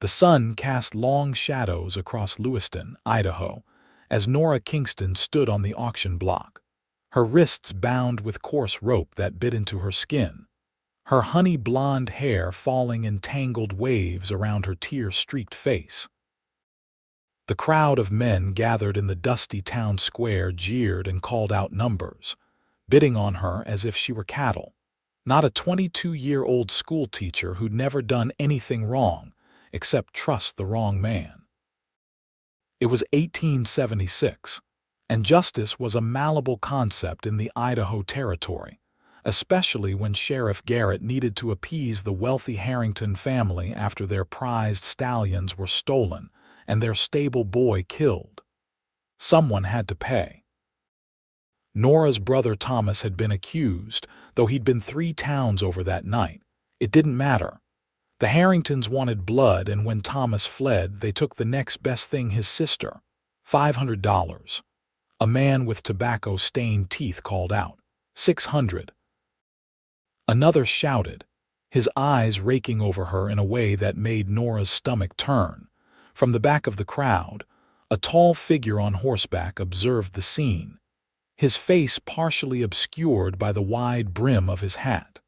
The sun cast long shadows across Lewiston, Idaho, as Nora Kingston stood on the auction block, her wrists bound with coarse rope that bit into her skin, her honey-blonde hair falling in tangled waves around her tear-streaked face. The crowd of men gathered in the dusty town square jeered and called out numbers, bidding on her as if she were cattle. Not a 22-year-old schoolteacher who'd never done anything wrong, except trust the wrong man. It was 1876, and justice was a malleable concept in the Idaho Territory, especially when Sheriff Garrett needed to appease the wealthy Harrington family after their prized stallions were stolen and their stable boy killed. Someone had to pay. Nora's brother Thomas had been accused, though he'd been 3 towns over that night. It didn't matter. The Harringtons wanted blood, and when Thomas fled, they took the next best thing, his sister. $500. A man with tobacco-stained teeth called out. $600. Another shouted, his eyes raking over her in a way that made Nora's stomach turn. From the back of the crowd, a tall figure on horseback observed the scene, his face partially obscured by the wide brim of his hat.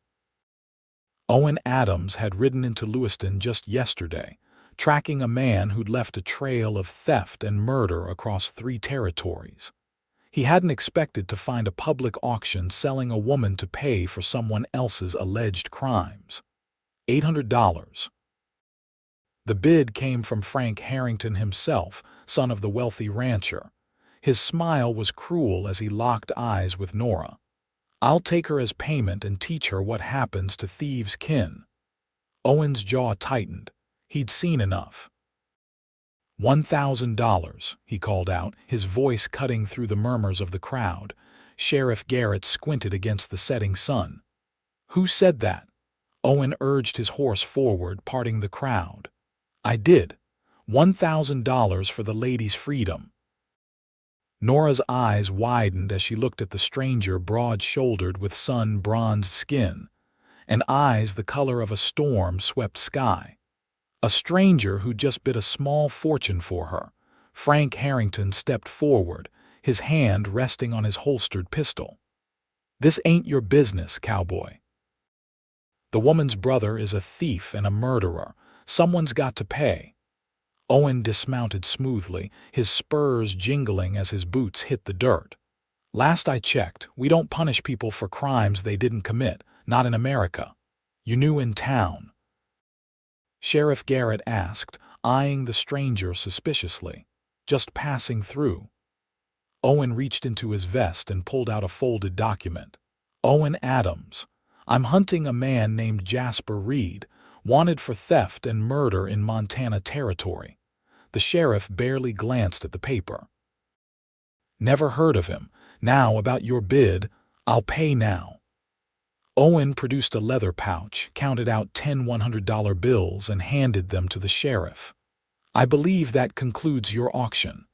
Owen Adams had ridden into Lewiston just yesterday, tracking a man who'd left a trail of theft and murder across 3 territories. He hadn't expected to find a public auction selling a woman to pay for someone else's alleged crimes. $800. The bid came from Frank Harrington himself, son of the wealthy rancher. His smile was cruel as he locked eyes with Nora. "I'll take her as payment and teach her what happens to thieves' kin." Owen's jaw tightened. He'd seen enough. $1,000, he called out, his voice cutting through the murmurs of the crowd. Sheriff Garrett squinted against the setting sun. "Who said that?" Owen urged his horse forward, parting the crowd. "I did. $1,000 for the lady's freedom." Nora's eyes widened as she looked at the stranger, broad-shouldered with sun-bronzed skin, and eyes the color of a storm-swept sky. A stranger who just bid a small fortune for her. Frank Harrington stepped forward, his hand resting on his holstered pistol. "This ain't your business, Cowboy. The woman's brother is a thief and a murderer. Someone's got to pay." Owen dismounted smoothly, his spurs jingling as his boots hit the dirt. "Last I checked, we don't punish people for crimes they didn't commit, not in America. You new in town?" Sheriff Garrett asked, eyeing the stranger suspiciously. "Just passing through." Owen reached into his vest and pulled out a folded document. "Owen Adams. I'm hunting a man named Jasper Reed, wanted for theft and murder in Montana Territory." The sheriff barely glanced at the paper. "Never heard of him. Now about your bid. I'll pay now." Owen produced a leather pouch, counted out 10 $100 bills, and handed them to the sheriff. "I believe that concludes your auction."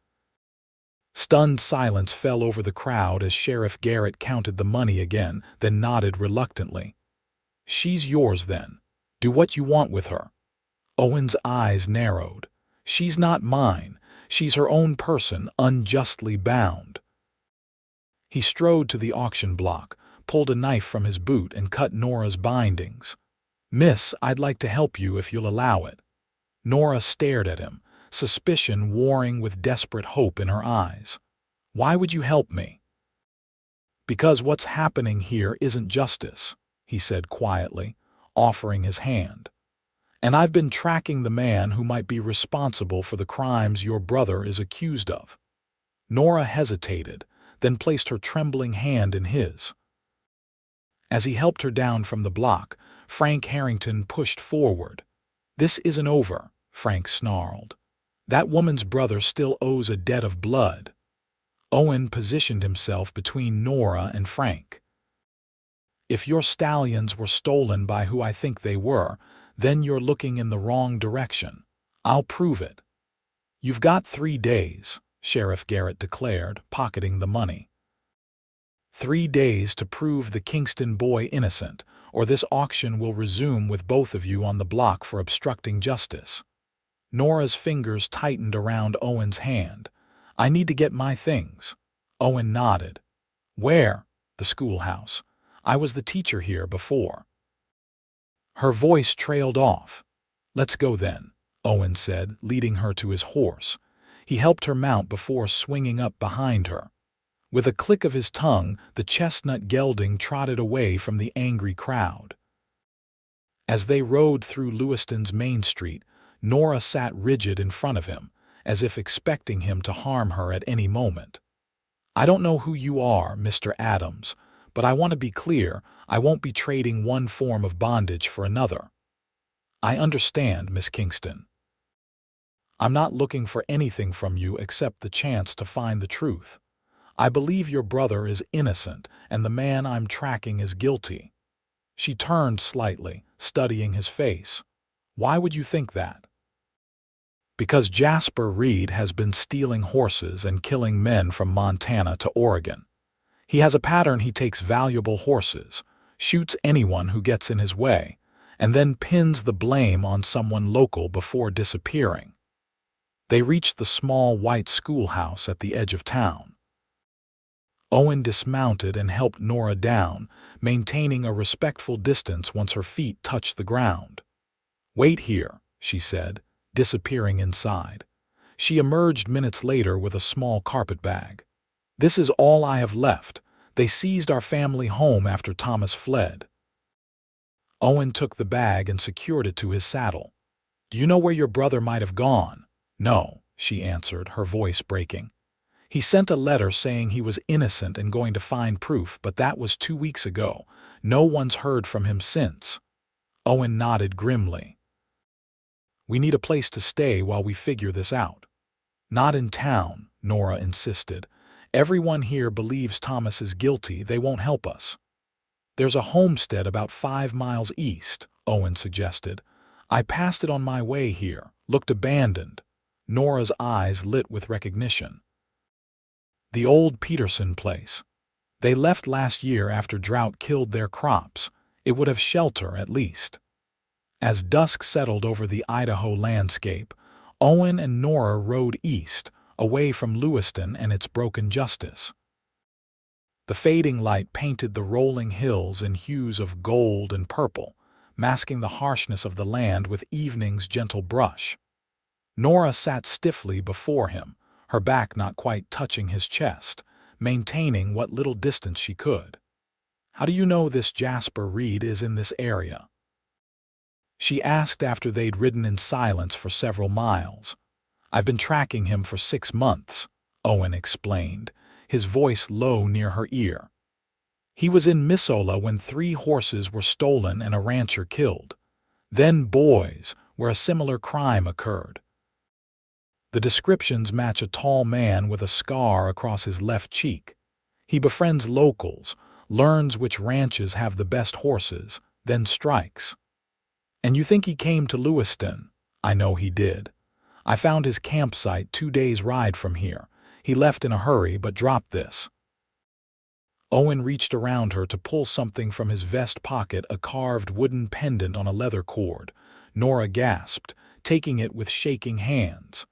Stunned silence fell over the crowd as Sheriff Garrett counted the money again, then nodded reluctantly. "She's yours then. Do what you want with her." Owen's eyes narrowed. "She's not mine. She's her own person, unjustly bound." He strode to the auction block, pulled a knife from his boot, and cut Nora's bindings. "Miss, I'd like to help you if you'll allow it." Nora stared at him, suspicion warring with desperate hope in her eyes. "Why would you help me?" "Because what's happening here isn't justice," he said quietly, offering his hand. "And I've been tracking the man who might be responsible for the crimes your brother is accused of." Nora hesitated, then placed her trembling hand in his. As he helped her down from the block, Frank Harrington pushed forward. "This isn't over," Frank snarled. "That woman's brother still owes a debt of blood." Owen positioned himself between Nora and Frank. "If your stallions were stolen by who I think they were, then you're looking in the wrong direction. I'll prove it." "You've got 3 days," Sheriff Garrett declared, pocketing the money. 3 days to prove the Kingston boy innocent, or this auction will resume with both of you on the block for obstructing justice." Nora's fingers tightened around Owen's hand. "I need to get my things." Owen nodded. "Where?" "The schoolhouse. I was the teacher here before." Her voice trailed off. "Let's go then," Owen said, leading her to his horse. He helped her mount before swinging up behind her. With a click of his tongue, the chestnut gelding trotted away from the angry crowd. As they rode through Lewiston's main street, Nora sat rigid in front of him, as if expecting him to harm her at any moment. "I don't know who you are, Mr. Adams, but I want to be clear, I won't be trading one form of bondage for another." "I understand, Miss Kingston. I'm not looking for anything from you except the chance to find the truth. I believe your brother is innocent and the man I'm tracking is guilty." She turned slightly, studying his face. "Why would you think that?" "Because Jasper Reed has been stealing horses and killing men from Montana to Oregon. He has a pattern. He takes valuable horses, shoots anyone who gets in his way, and then pins the blame on someone local before disappearing." They reached the small white schoolhouse at the edge of town. Owen dismounted and helped Nora down, maintaining a respectful distance once her feet touched the ground. "Wait here," she said, disappearing inside. She emerged minutes later with a small carpetbag. "This is all I have left. They seized our family home after Thomas fled." Owen took the bag and secured it to his saddle. "Do you know where your brother might have gone?" "No," she answered, her voice breaking. "He sent a letter saying he was innocent and going to find proof, but that was 2 weeks ago. No one's heard from him since." Owen nodded grimly. "We need a place to stay while we figure this out." "Not in town," Nora insisted. "Everyone here believes Thomas is guilty. They won't help us." "There's a homestead about 5 miles east," Owen suggested. "I passed it on my way here. Looked abandoned." Nora's eyes lit with recognition. "The old Peterson place. They left last year after drought killed their crops. It would have shelter at least." As dusk settled over the Idaho landscape, Owen and Nora rode east, away from Lewiston and its broken justice. The fading light painted the rolling hills in hues of gold and purple, masking the harshness of the land with evening's gentle brush. Nora sat stiffly before him, her back not quite touching his chest, maintaining what little distance she could. "How do you know this Jasper Reed is in this area?" she asked after they'd ridden in silence for several miles. "I've been tracking him for 6 months, Owen explained, his voice low near her ear. "He was in Missoula when 3 horses were stolen and a rancher killed. Then Boys, where a similar crime occurred. The descriptions match a tall man with a scar across his left cheek. He befriends locals, learns which ranches have the best horses, then strikes. And you think he came to Lewiston? I know he did. I found his campsite 2 days' ride from here. He left in a hurry but dropped this." Owen reached around her to pull something from his vest pocket, a carved wooden pendant on a leather cord. Nora gasped, taking it with shaking hands.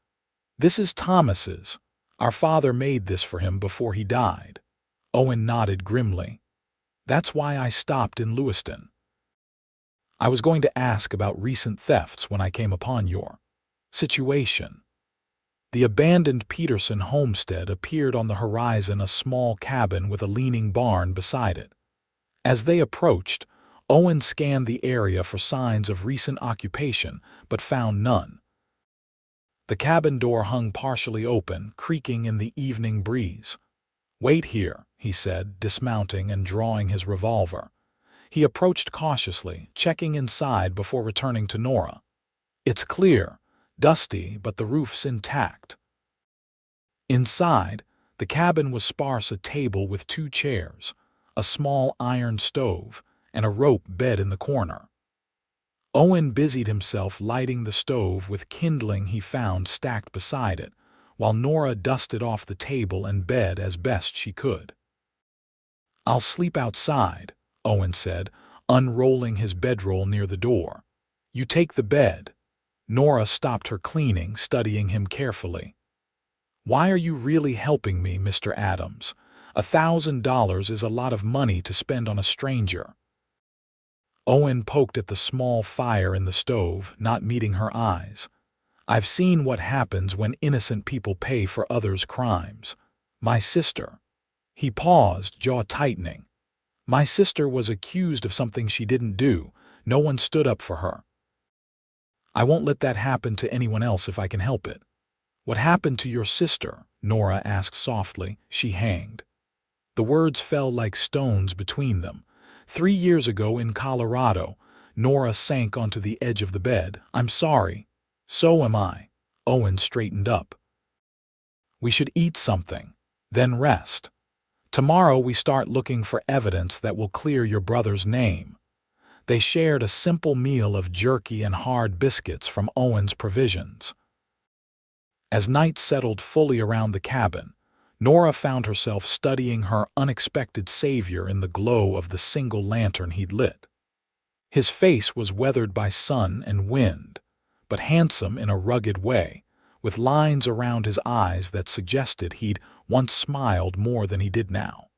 "This is Thomas's. Our father made this for him before he died." Owen nodded grimly. "That's why I stopped in Lewiston. I was going to ask about recent thefts when I came upon your situation." The abandoned Peterson homestead appeared on the horizon, a small cabin with a leaning barn beside it. As they approached, Owen scanned the area for signs of recent occupation, but found none. The cabin door hung partially open, creaking in the evening breeze. "Wait here," he said, dismounting and drawing his revolver. He approached cautiously, checking inside before returning to Nora. "It's clear, dusty, but the roof's intact." Inside, the cabin was sparse: a table with 2 chairs, a small iron stove, and a rope bed in the corner. Owen busied himself lighting the stove with kindling he found stacked beside it, while Nora dusted off the table and bed as best she could. "I'll sleep outside," Owen said, unrolling his bedroll near the door. "You take the bed." Nora stopped her cleaning, studying him carefully. "Why are you really helping me, Mr. Adams? $1,000 is a lot of money to spend on a stranger." Owen poked at the small fire in the stove, not meeting her eyes. "I've seen what happens when innocent people pay for others' crimes. My sister—" He paused, jaw tightening. "My sister was accused of something she didn't do. No one stood up for her. I won't let that happen to anyone else if I can help it." "What happened to your sister?" Nora asked softly. "She hanged." The words fell like stones between them. 3 years ago in Colorado." Nora sank onto the edge of the bed. "I'm sorry." "So am I." Owen straightened up. "We should eat something, then rest. Tomorrow we start looking for evidence that will clear your brother's name." They shared a simple meal of jerky and hard biscuits from Owen's provisions. As night settled fully around the cabin, Nora found herself studying her unexpected savior in the glow of the single lantern he'd lit. His face was weathered by sun and wind, but handsome in a rugged way, with lines around his eyes that suggested he'd once smiled more than he did now.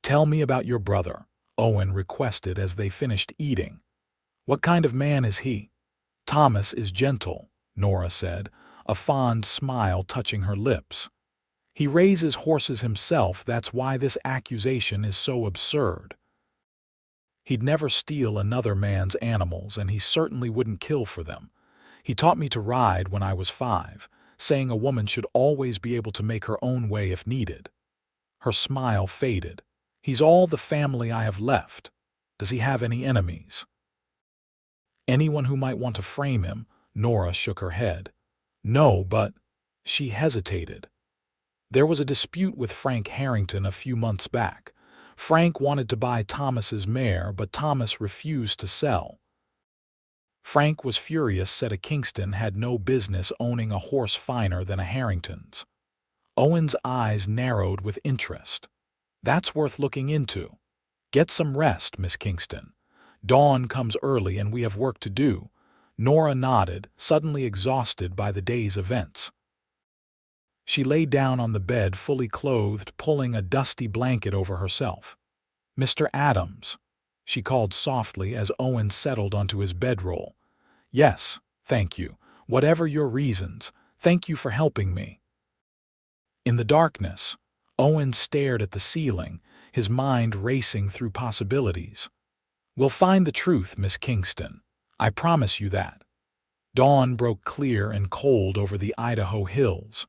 "Tell me about your brother," Owen requested as they finished eating. "What kind of man is he?" "Thomas is gentle," Nora said, a fond smile touching her lips. "He raises horses himself. That's why this accusation is so absurd. He'd never steal another man's animals, and he certainly wouldn't kill for them. He taught me to ride when I was 5, saying a woman should always be able to make her own way if needed." Her smile faded. "He's all the family I have left. Does he have any enemies?" "Anyone who might want to frame him?" Nora shook her head. "No, but—" She hesitated. "There was a dispute with Frank Harrington a few months back. Frank wanted to buy Thomas's mare, but Thomas refused to sell. Frank was furious, said a Kingston had no business owning a horse finer than a Harrington's." Owen's eyes narrowed with interest. "That's worth looking into. Get some rest, Miss Kingston. Dawn comes early and we have work to do." Nora nodded, suddenly exhausted by the day's events. She lay down on the bed, fully clothed, pulling a dusty blanket over herself. "Mr. Adams," she called softly as Owen settled onto his bedroll. "Yes, thank you. Whatever your reasons, thank you for helping me." In the darkness, Owen stared at the ceiling, his mind racing through possibilities. "We'll find the truth, Miss Kingston. I promise you that." Dawn broke clear and cold over the Idaho hills.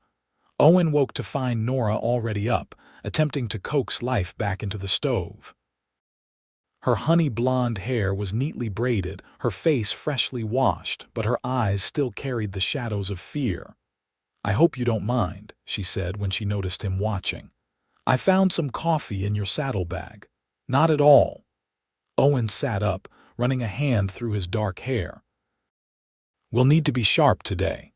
Owen woke to find Nora already up, attempting to coax life back into the stove. Her honey-blonde hair was neatly braided, her face freshly washed, but her eyes still carried the shadows of fear. "I hope you don't mind," she said when she noticed him watching. "I found some coffee in your saddlebag." "Not at all." Owen sat up, running a hand through his dark hair. "We'll need to be sharp today."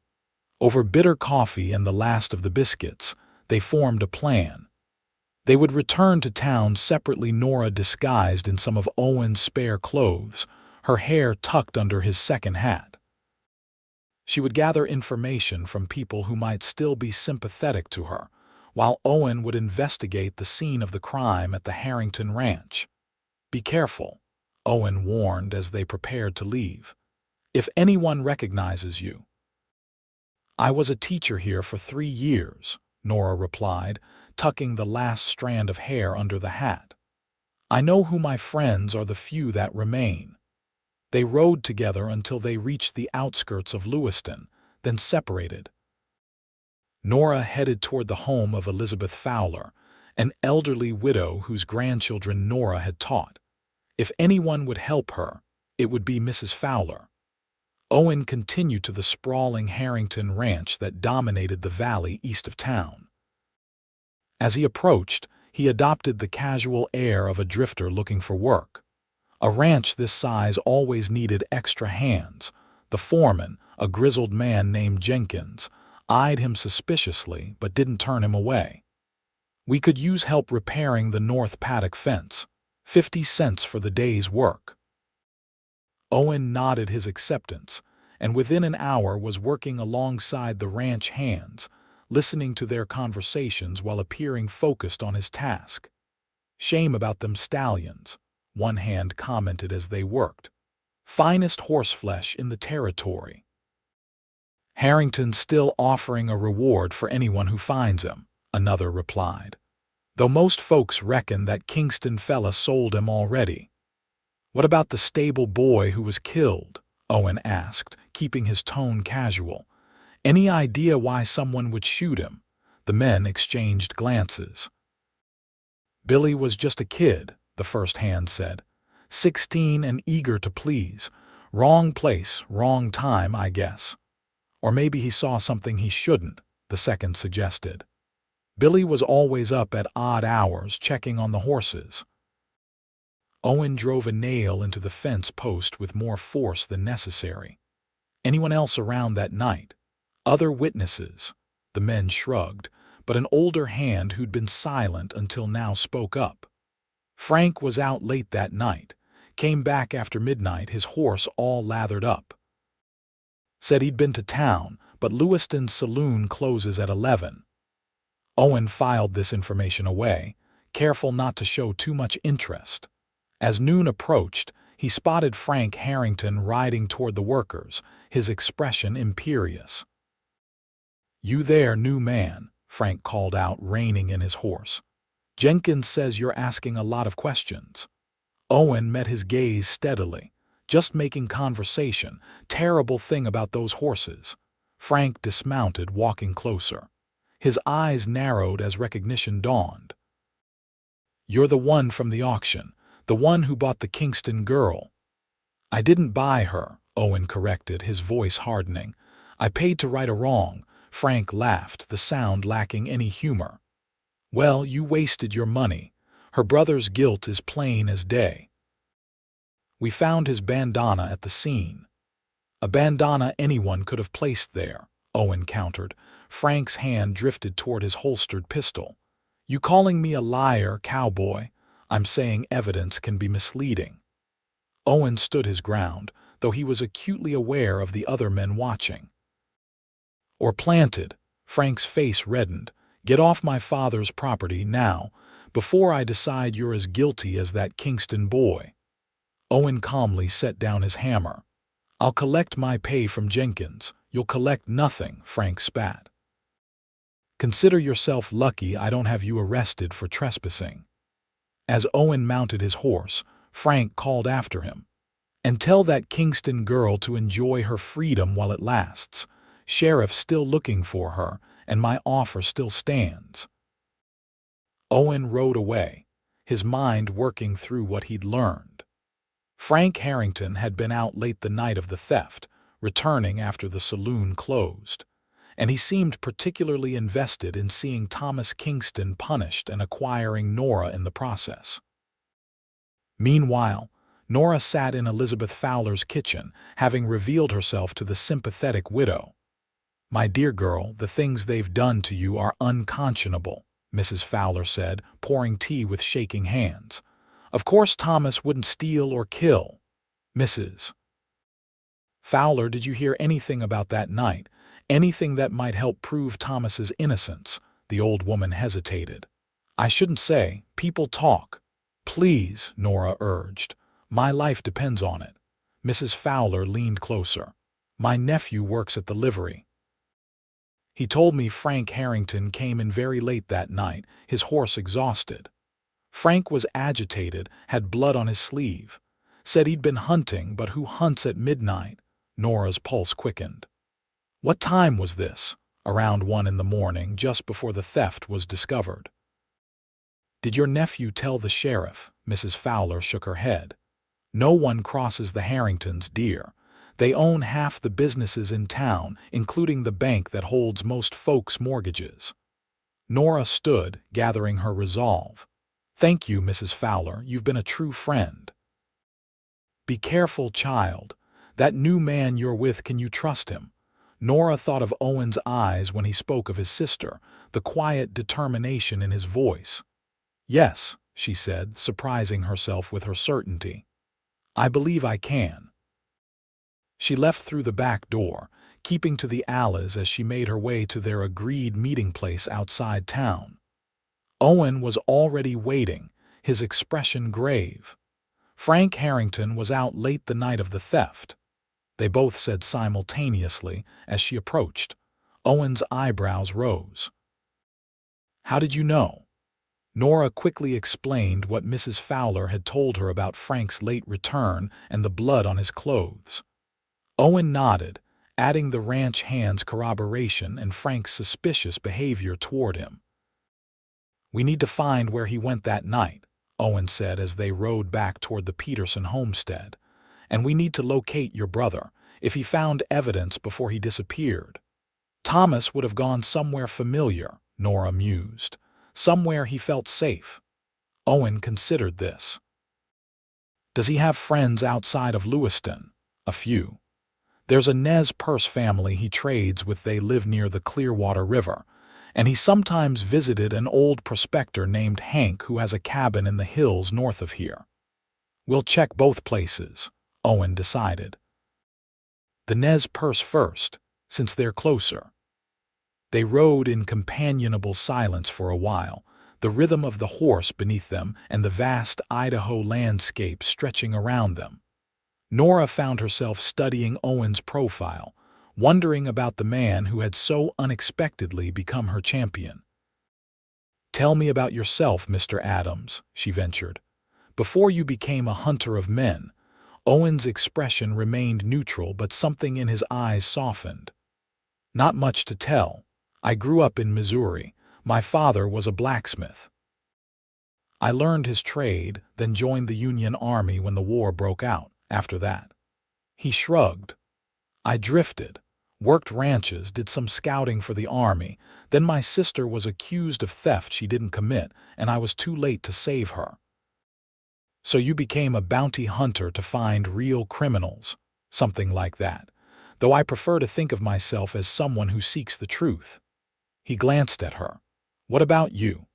Over bitter coffee and the last of the biscuits, they formed a plan. They would return to town separately, Nora disguised in some of Owen's spare clothes, her hair tucked under his second hat. She would gather information from people who might still be sympathetic to her, while Owen would investigate the scene of the crime at the Harrington Ranch. "Be careful," Owen warned as they prepared to leave. "If anyone recognizes you." "I was a teacher here for 3 years," Nora replied, tucking the last strand of hair under the hat. "I know who my friends are, the few that remain." They rode together until they reached the outskirts of Lewiston, then separated. Nora headed toward the home of Elizabeth Fowler, an elderly widow whose grandchildren Nora had taught. If anyone would help her, it would be Mrs. Fowler. Owen continued to the sprawling Harrington Ranch that dominated the valley east of town. As he approached, he adopted the casual air of a drifter looking for work. A ranch this size always needed extra hands. The foreman, a grizzled man named Jenkins, eyed him suspiciously but didn't turn him away. "We could use help repairing the north paddock fence. 50 cents for the day's work." Owen nodded his acceptance, and within an hour was working alongside the ranch hands, listening to their conversations while appearing focused on his task. "Shame about them stallions," one hand commented as they worked. "Finest horseflesh in the territory." "Harrington still offering a reward for anyone who finds him," another replied. "Though most folks reckon that Kingston fella sold him already." "What about the stable boy who was killed?" Owen asked, keeping his tone casual. "Any idea why someone would shoot him?" The men exchanged glances. "Billy was just a kid," the first hand said. 16 and eager to please. Wrong place, wrong time, I guess. Or maybe he saw something he shouldn't, the second suggested. Billy was always up at odd hours checking on the horses. Owen drove a nail into the fence post with more force than necessary. "Anyone else around that night? Other witnesses?" The men shrugged, but an older hand who'd been silent until now spoke up. "Frank was out late that night. Came back after midnight, his horse all lathered up. Said he'd been to town, but Lewiston's saloon closes at 11. Owen filed this information away, careful not to show too much interest. As noon approached, he spotted Frank Harrington riding toward the workers, his expression imperious. "You there, new man," Frank called out, reining in his horse. "Jenkins says you're asking a lot of questions." Owen met his gaze steadily. "Just making conversation. Terrible thing about those horses." Frank dismounted, walking closer. His eyes narrowed as recognition dawned. "You're the one from the auction, the one who bought the Kingston girl." "I didn't buy her," Owen corrected, his voice hardening. "I paid to right a wrong." Frank laughed, the sound lacking any humor. "Well, you wasted your money. Her brother's guilt is plain as day." "We found his bandana at the scene." "A bandana anyone could have placed there," Owen countered. Frank's hand drifted toward his holstered pistol. "You calling me a liar, cowboy? I'm saying evidence can be misleading." Owen stood his ground, though he was acutely aware of the other men watching. "Or planted." Frank's face reddened. "Get off my father's property now, before I decide you're as guilty as that Kingston boy." Owen calmly set down his hammer. "I'll collect my pay from Jenkins." "You'll collect nothing," Frank spat. "Consider yourself lucky I don't have you arrested for trespassing." As Owen mounted his horse, Frank called after him. "And tell that Kingston girl to enjoy her freedom while it lasts. Sheriff's still looking for her, and my offer still stands." Owen rode away, his mind working through what he'd learned. Frank Harrington had been out late the night of the theft, returning after the saloon closed, and he seemed particularly invested in seeing Thomas Kingston punished and acquiring Nora in the process. Meanwhile, Nora sat in Elizabeth Fowler's kitchen, having revealed herself to the sympathetic widow. "My dear girl, the things they've done to you are unconscionable," Mrs. Fowler said, pouring tea with shaking hands. "Of course Thomas wouldn't steal or kill." "Mrs. Fowler, did you hear anything about that night? Anything that might help prove Thomas's innocence?" The old woman hesitated. "I shouldn't say. People talk." "Please," Nora urged. "My life depends on it." Mrs. Fowler leaned closer. "My nephew works at the livery. He told me Frank Harrington came in very late that night, his horse exhausted. Frank was agitated, had blood on his sleeve. Said he'd been hunting, but who hunts at midnight?" Nora's pulse quickened. "What time was this?" "Around 1 in the morning, just before the theft was discovered." "Did your nephew tell the sheriff?" Mrs. Fowler shook her head. "No one crosses the Harringtons, dear. They own half the businesses in town, including the bank that holds most folks' mortgages." Nora stood, gathering her resolve. "Thank you, Mrs. Fowler. You've been a true friend." "Be careful, child. That new man you're with, can you trust him?" Nora thought of Owen's eyes when he spoke of his sister, the quiet determination in his voice. "Yes," she said, surprising herself with her certainty. "I believe I can." She left through the back door, keeping to the alleys as she made her way to their agreed meeting place outside town. Owen was already waiting, his expression grave. Frank Harrington was out late the night of the theft. They both said simultaneously as she approached. Owen's eyebrows rose. "How did you know?" Nora quickly explained what Mrs. Fowler had told her about Frank's late return and the blood on his clothes. Owen nodded, adding the ranch hand's corroboration and Frank's suspicious behavior toward him. "We need to find where he went that night," Owen said as they rode back toward the Peterson homestead. "And we need to locate your brother, if he found evidence before he disappeared." Thomas would have gone somewhere familiar, Nora mused. Somewhere he felt safe. Owen considered this. "Does he have friends outside of Lewiston?" "A few. There's a Nez Perce family he trades with. They live near the Clearwater River, and he sometimes visited an old prospector named Hank who has a cabin in the hills north of here." "We'll check both places," Owen decided. "The Nez Perce first, since they're closer." They rode in companionable silence for a while, the rhythm of the horse beneath them and the vast Idaho landscape stretching around them. Nora found herself studying Owen's profile, wondering about the man who had so unexpectedly become her champion. "Tell me about yourself, Mr. Adams," she ventured. "Before you became a hunter of men." Owen's expression remained neutral, but something in his eyes softened. "Not much to tell. I grew up in Missouri. My father was a blacksmith. I learned his trade, then joined the Union Army when the war broke out. After that," he shrugged, "I drifted, worked ranches, did some scouting for the Army. Then my sister was accused of theft she didn't commit, and I was too late to save her." "So you became a bounty hunter to find real criminals." "Something like that, though I prefer to think of myself as someone who seeks the truth." He glanced at her. "What about you?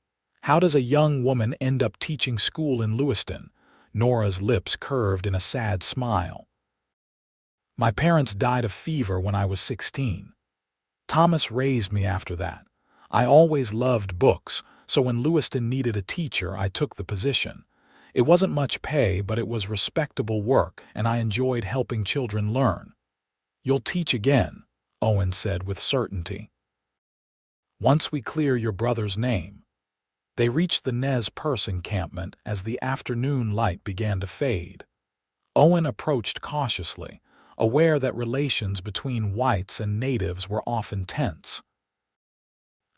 How does a young woman end up teaching school in Lewiston?" Nora's lips curved in a sad smile. "My parents died of fever when I was 16. Thomas raised me after that. I always loved books, so when Lewiston needed a teacher, I took the position. It wasn't much pay, but it was respectable work, and I enjoyed helping children learn." "You'll teach again," Owen said with certainty. "Once we clear your brother's name." They reached the Nez Perce encampment as the afternoon light began to fade. Owen approached cautiously, aware that relations between whites and natives were often tense.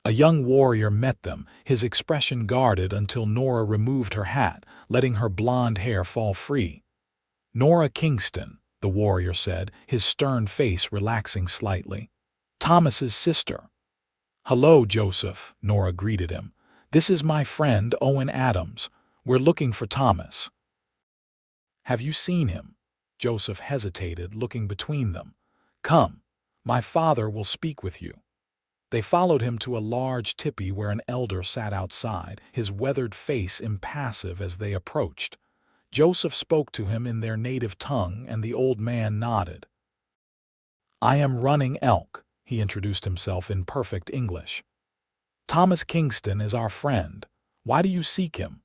A young warrior met them, his expression guarded until Nora removed her hat, letting her blonde hair fall free. "Nora Kingston," the warrior said, his stern face relaxing slightly. "Thomas's sister." "Hello, Joseph," Nora greeted him. "This is my friend Owen Adams. We're looking for Thomas." "Have you seen him?" Joseph hesitated, looking between them. "Come, my father will speak with you." They followed him to a large tipi where an elder sat outside, his weathered face impassive as they approached. Joseph spoke to him in their native tongue, and the old man nodded. "I am Running Elk," he introduced himself in perfect English. "Thomas Kingston is our friend. Why do you seek him?"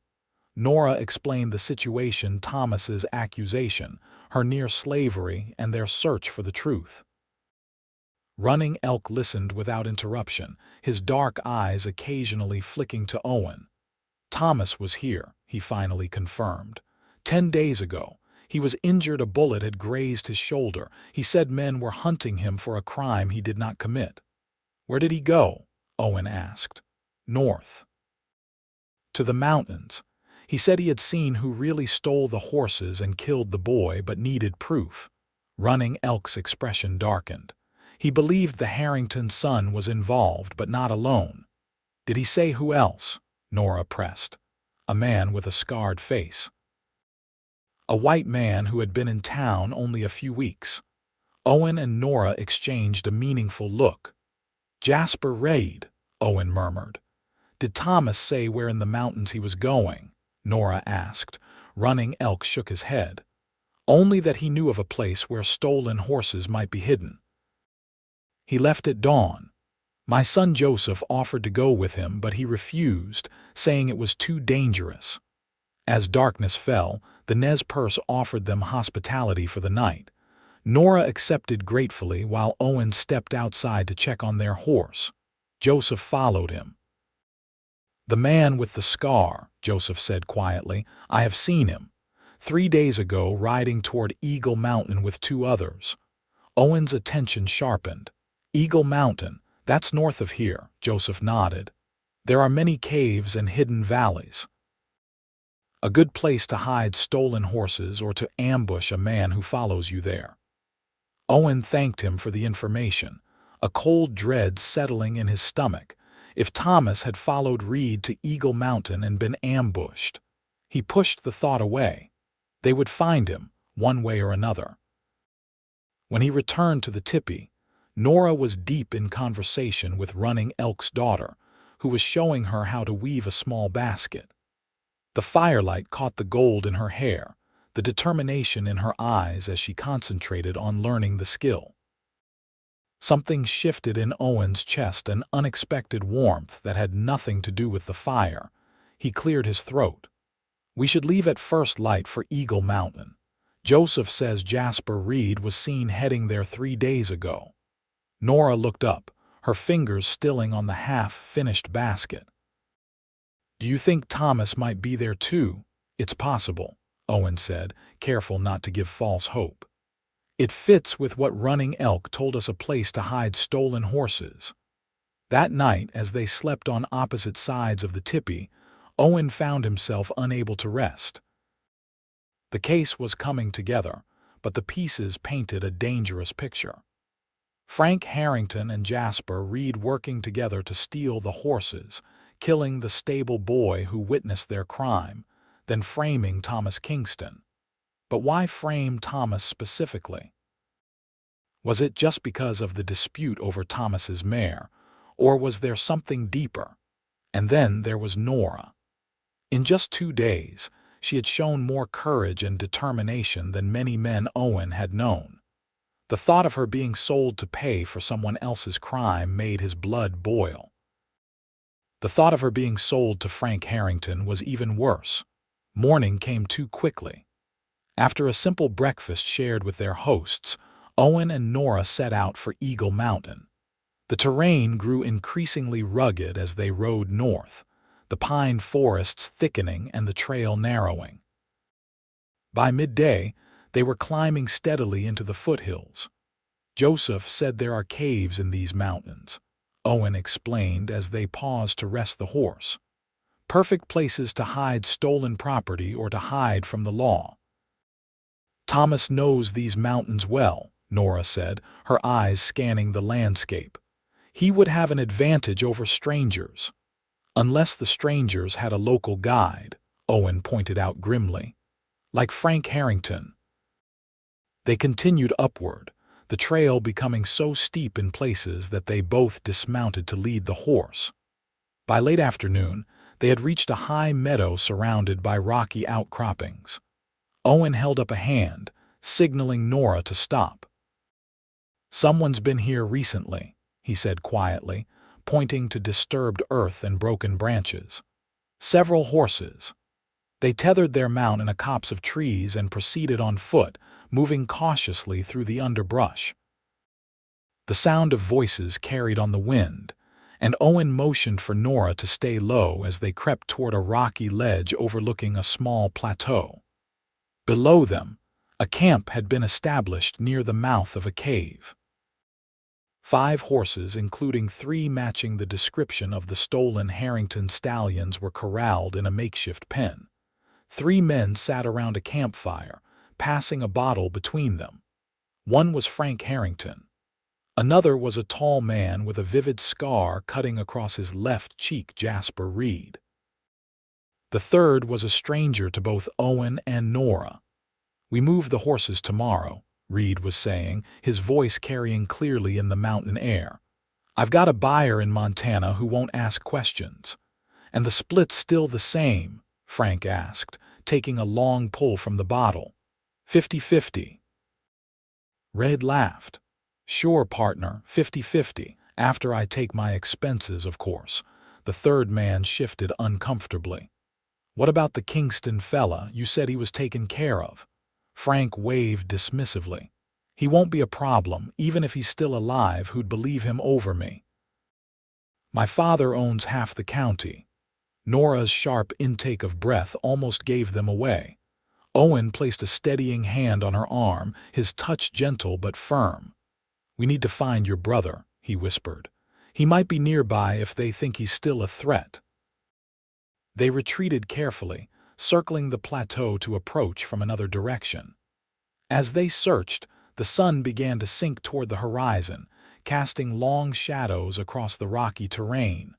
Nora explained the situation: Thomas's accusation, her near slavery, and their search for the truth. Running Elk listened without interruption, his dark eyes occasionally flicking to Owen. "Thomas was here," he finally confirmed. 10 days ago. He was injured. A bullet had grazed his shoulder. He said men were hunting him for a crime he did not commit." "Where did he go?" Owen asked. "North. To the mountains. He said he had seen who really stole the horses and killed the boy, but needed proof." Running Elk's expression darkened. He believed the Harrington son was involved, but not alone. "Did he say who else?" Nora pressed. "A man with a scarred face. A white man who had been in town only a few weeks." Owen and Nora exchanged a meaningful look. "Jasper Raid," Owen murmured. "Did Thomas say where in the mountains he was going?" Nora asked. Running Elk shook his head. only that he knew of a place where stolen horses might be hidden. He left at dawn. My son Joseph offered to go with him, but he refused, saying it was too dangerous. As darkness fell, the Nez Perce offered them hospitality for the night. Nora accepted gratefully while Owen stepped outside to check on their horse. Joseph followed him. "The man with the scar," Joseph said quietly. "I have seen him. 3 days ago, riding toward Eagle Mountain with 2 others. Owen's attention sharpened. "Eagle Mountain, that's north of here," Joseph nodded. "There are many caves and hidden valleys. A good place to hide stolen horses or to ambush a man who follows you there." Owen thanked him for the information, a cold dread settling in his stomach. If Thomas had followed Reed to Eagle Mountain and been ambushed, he pushed the thought away. They would find him, one way or another. When he returned to the tipi, Nora was deep in conversation with Running Elk's daughter, who was showing her how to weave a small basket. The firelight caught the gold in her hair, the determination in her eyes as she concentrated on learning the skill. Something shifted in Owen's chest, an unexpected warmth that had nothing to do with the fire. He cleared his throat. "We should leave at first light for Eagle Mountain. Joseph says Jasper Reed was seen heading there 3 days ago." Nora looked up, her fingers stilling on the half-finished basket. "Do you think Thomas might be there too?" "It's possible," Owen said, careful not to give false hope. "It fits with what Running Elk told us, a place to hide stolen horses." That night, as they slept on opposite sides of the tipi, Owen found himself unable to rest. The case was coming together, but the pieces painted a dangerous picture. Frank Harrington and Jasper Reed working together to steal the horses, killing the stable boy who witnessed their crime, then framing Thomas Kingston. But why frame Thomas specifically? Was it just because of the dispute over Thomas's mare, or was there something deeper? And then there was Nora. In just 2 days, she had shown more courage and determination than many men Owen had known. The thought of her being sold to pay for someone else's crime made his blood boil. The thought of her being sold to Frank Harrington was even worse. Morning came too quickly. After a simple breakfast shared with their hosts, Owen and Nora set out for Eagle Mountain. The terrain grew increasingly rugged as they rode north, the pine forests thickening and the trail narrowing. By midday, they were climbing steadily into the foothills. "Joseph said there are caves in these mountains," Owen explained as they paused to rest the horse. "Perfect places to hide stolen property or to hide from the law." "Thomas knows these mountains well," Nora said, her eyes scanning the landscape. "He would have an advantage over strangers." "Unless the strangers had a local guide," Owen pointed out grimly. "Like Frank Harrington." They continued upward, the trail becoming so steep in places that they both dismounted to lead the horse. By late afternoon, they had reached a high meadow surrounded by rocky outcroppings. Owen held up a hand, signaling Nora to stop. "Someone's been here recently," he said quietly, pointing to disturbed earth and broken branches. "Several horses." They tethered their mount in a copse of trees and proceeded on foot, moving cautiously through the underbrush. The sound of voices carried on the wind, and Owen motioned for Nora to stay low as they crept toward a rocky ledge overlooking a small plateau. Below them, a camp had been established near the mouth of a cave. 5 horses, including 3 matching the description of the stolen Harrington stallions, were corralled in a makeshift pen. 3 men sat around a campfire, passing a bottle between them. One was Frank Harrington. Another was a tall man with a vivid scar cutting across his left cheek, Jasper Reed. The third was a stranger to both Owen and Nora. "We move the horses tomorrow," Reed was saying, his voice carrying clearly in the mountain air. "I've got a buyer in Montana who won't ask questions." "And the split's still the same?" Frank asked, taking a long pull from the bottle. 50-50. Red laughed. Sure, partner, 50-50. After I take my expenses, of course. The third man shifted uncomfortably. What about the Kingston fella? You said he was taken care of. Frank waved dismissively. He won't be a problem, even if he's still alive. Who'd believe him over me? My father owns half the county. Nora's sharp intake of breath almost gave them away. Owen placed a steadying hand on her arm, his touch gentle but firm. We need to find your brother, he whispered. He might be nearby if they think he's still a threat. They retreated carefully, circling the plateau to approach from another direction. As they searched, the sun began to sink toward the horizon, casting long shadows across the rocky terrain.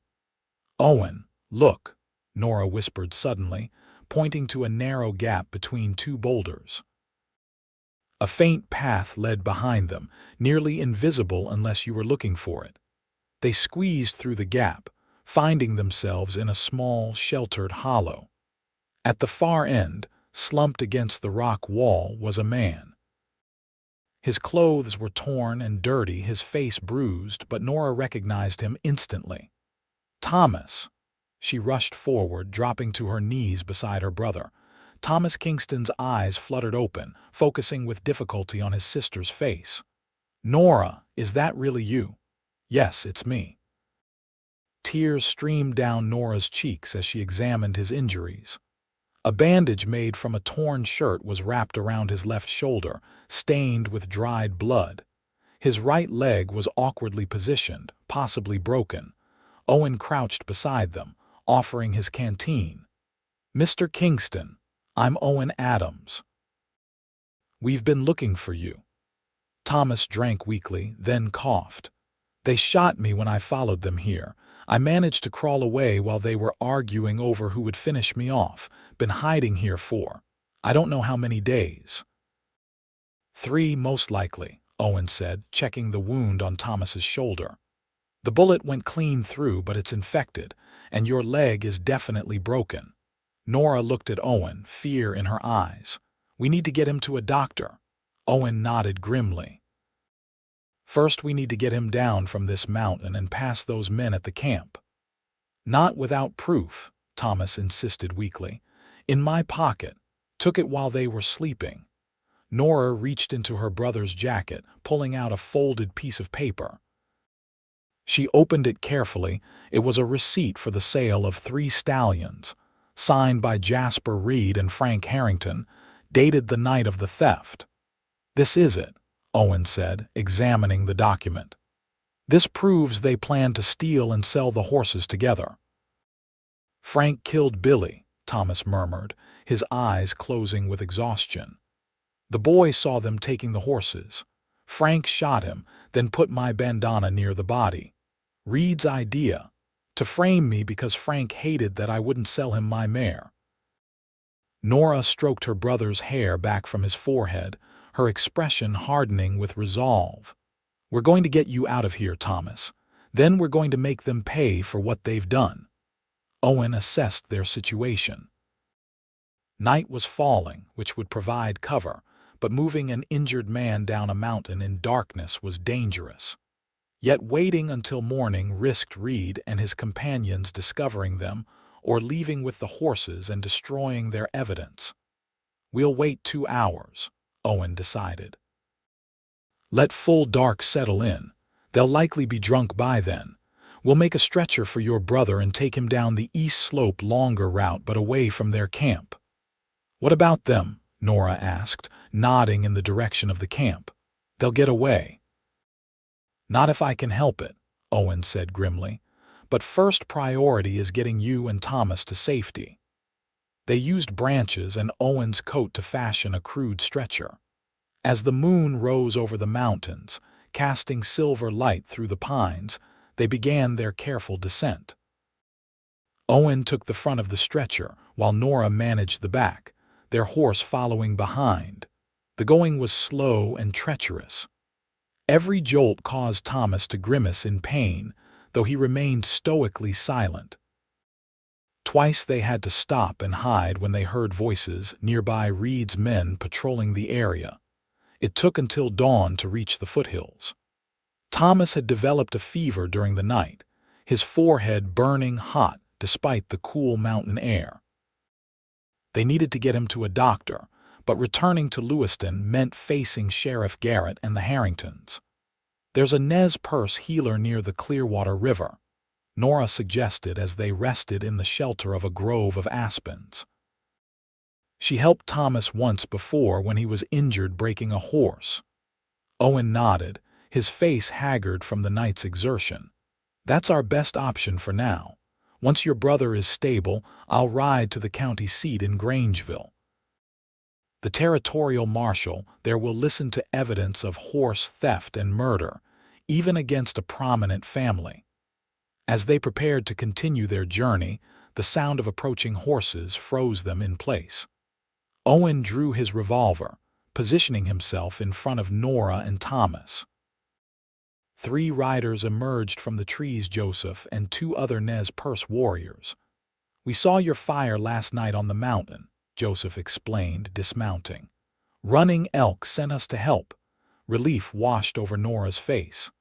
Owen, look, Nora whispered suddenly, pointing to a narrow gap between two boulders. A faint path led behind them, nearly invisible unless you were looking for it. They squeezed through the gap, finding themselves in a small, sheltered hollow. At the far end, slumped against the rock wall, was a man. His clothes were torn and dirty, his face bruised, but Nora recognized him instantly. Thomas. She rushed forward, dropping to her knees beside her brother. Thomas Kingston's eyes fluttered open, focusing with difficulty on his sister's face. Nora, is that really you? Yes, it's me. Tears streamed down Nora's cheeks as she examined his injuries. A bandage made from a torn shirt was wrapped around his left shoulder, stained with dried blood. His right leg was awkwardly positioned, possibly broken. Owen crouched beside them, offering his canteen. Mr. Kingston, I'm Owen Adams. We've been looking for you. Thomas drank weakly, then coughed. They shot me when I followed them here. I managed to crawl away while they were arguing over who would finish me off. Been hiding here for, I don't know how many days. 3, most likely, Owen said, checking the wound on Thomas's shoulder. The bullet went clean through, but it's infected, and your leg is definitely broken. Nora looked at Owen, fear in her eyes. We need to get him to a doctor. Owen nodded grimly. First, we need to get him down from this mountain and past those men at the camp. Not without proof, Thomas insisted weakly. In my pocket. Took it while they were sleeping. Nora reached into her brother's jacket, pulling out a folded piece of paper. She opened it carefully. It was a receipt for the sale of 3 stallions, signed by Jasper Reed and Frank Harrington, dated the night of the theft. This is it, Owen said, examining the document. This proves they plan to steal and sell the horses together. Frank killed Billy, Thomas murmured, his eyes closing with exhaustion. The boy saw them taking the horses. Frank shot him, then put my bandana near the body. Reed's idea, to frame me because Frank hated that I wouldn't sell him my mare. Nora stroked her brother's hair back from his forehead, her expression hardening with resolve. We're going to get you out of here, Thomas. Then we're going to make them pay for what they've done. Owen assessed their situation. Night was falling, which would provide cover, but moving an injured man down a mountain in darkness was dangerous. Yet waiting until morning risked Reed and his companions discovering them or leaving with the horses and destroying their evidence. We'll wait 2 hours, Owen decided. Let full dark settle in. They'll likely be drunk by then. We'll make a stretcher for your brother and take him down the east slope longer route but away from their camp. What about them? Nora asked, nodding in the direction of the camp. They'll get away. Not if I can help it, Owen said grimly. But first priority is getting you and Thomas to safety. They used branches and Owen's coat to fashion a crude stretcher. As the moon rose over the mountains, casting silver light through the pines, they began their careful descent. Owen took the front of the stretcher, while Nora managed the back, their horse following behind. The going was slow and treacherous. Every jolt caused Thomas to grimace in pain, though he remained stoically silent. Twice they had to stop and hide when they heard voices nearby Reed's men patrolling the area. It took until dawn to reach the foothills. Thomas had developed a fever during the night, his forehead burning hot despite the cool mountain air. They needed to get him to a doctor, but returning to Lewiston meant facing Sheriff Garrett and the Harringtons. "There's a Nez Perce healer near the Clearwater River," Nora suggested as they rested in the shelter of a grove of aspens. She helped Thomas once before when he was injured breaking a horse. Owen nodded, his face haggard from the night's exertion. "That's our best option for now. Once your brother is stable, I'll ride to the county seat in Grangeville. The territorial marshal there will listen to evidence of horse theft and murder, even against a prominent family." As they prepared to continue their journey, the sound of approaching horses froze them in place. Owen drew his revolver, positioning himself in front of Nora and Thomas. Three riders emerged from the trees, Joseph and two other Nez Perce warriors. "We saw your fire last night on the mountain," Joseph explained, dismounting. "Running elk sent us to help." Relief washed over Nora's face.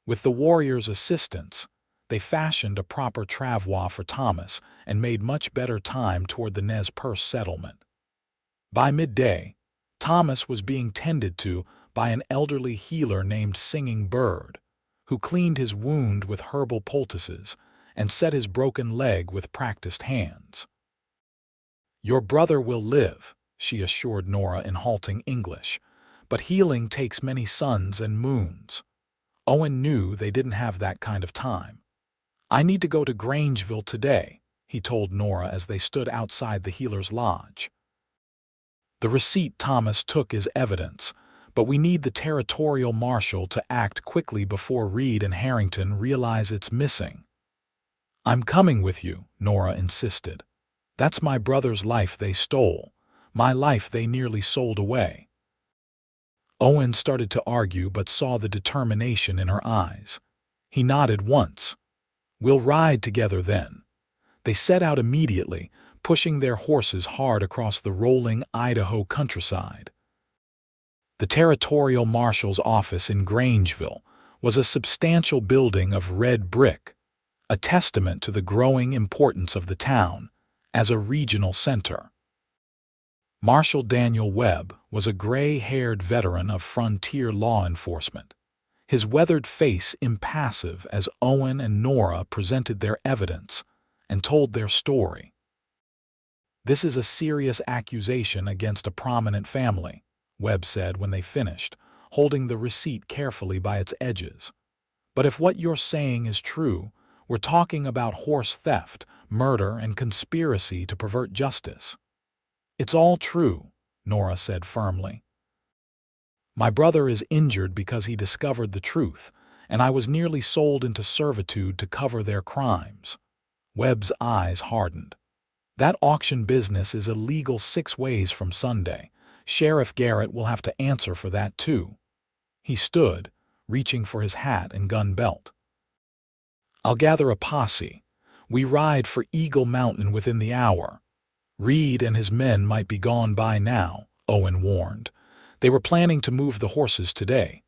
With the warriors' assistance, they fashioned a proper travois for Thomas and made much better time toward the Nez Perce settlement. By midday, Thomas was being tended to by an elderly healer named Singing Bird, who cleaned his wound with herbal poultices and set his broken leg with practiced hands. "Your brother will live," she assured Nora in halting English, "but healing takes many suns and moons." Owen knew they didn't have that kind of time. "I need to go to Grangeville today," he told Nora as they stood outside the healer's lodge. "The receipt Thomas took is evidence, but we need the territorial marshal to act quickly before Reed and Harrington realize it's missing." "I'm coming with you," Nora insisted. "That's my brother's life they stole, my life they nearly sold away." Owen started to argue but saw the determination in her eyes. He nodded once. "We'll ride together then." They set out immediately, pushing their horses hard across the rolling Idaho countryside. The territorial marshal's office in Grangeville was a substantial building of red brick, a testament to the growing importance of the town as a regional center. Marshal Daniel Webb was a gray-haired veteran of frontier law enforcement, his weathered face impassive as Owen and Nora presented their evidence and told their story. "This is a serious accusation against a prominent family," Webb said when they finished, holding the receipt carefully by its edges. "But if what you're saying is true, we're talking about horse theft, murder, and conspiracy to pervert justice." "It's all true," Nora said firmly. "My brother is injured because he discovered the truth, and I was nearly sold into servitude to cover their crimes." Webb's eyes hardened. "That auction business is illegal 6 ways from Sunday. Sheriff Garrett will have to answer for that too." He stood, reaching for his hat and gun belt. "I'll gather a posse. We ride for Eagle Mountain within the hour." "Reed and his men might be gone by now," Owen warned. "They were planning to move the horses today."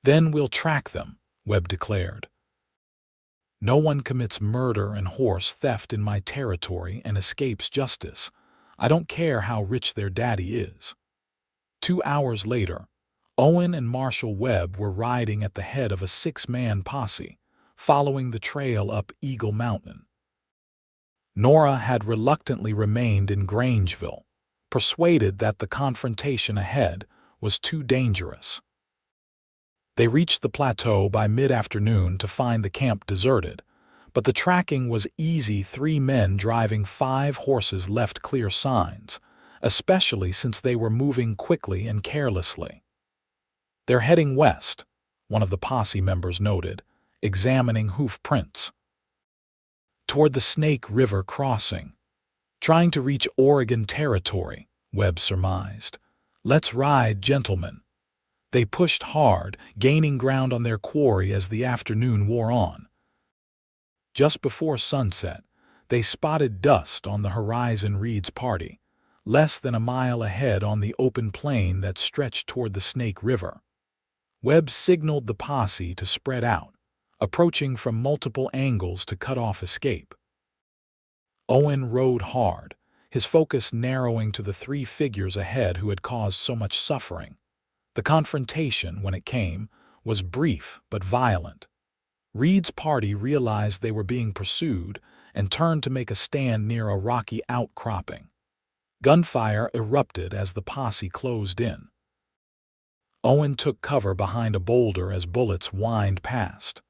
"Then we'll track them," Webb declared. "No one commits murder and horse theft in my territory and escapes justice. I don't care how rich their daddy is." 2 hours later, Owen and Marshal Webb were riding at the head of a 6-man posse, following the trail up Eagle Mountain. Nora had reluctantly remained in Grangeville, persuaded that the confrontation ahead was too dangerous. They reached the plateau by mid-afternoon to find the camp deserted, but the tracking was easy. 3 men driving 5 horses left clear signs, especially since they were moving quickly and carelessly. "They're heading west," one of the posse members noted, examining hoof prints. "Toward the Snake River crossing. Trying to reach Oregon territory," Webb surmised. "Let's ride, gentlemen." They pushed hard, gaining ground on their quarry as the afternoon wore on. Just before sunset, They spotted dust on the horizon. Reed's party, less than a mile ahead on the open plain that stretched toward the Snake River. Webb signaled the posse to spread out, approaching from multiple angles to cut off escape. Owen rode hard, his focus narrowing to the three figures ahead who had caused so much suffering. The confrontation, when it came, was brief but violent. Reed's party realized they were being pursued and turned to make a stand near a rocky outcropping. Gunfire erupted as the posse closed in. Owen took cover behind a boulder as bullets whined past.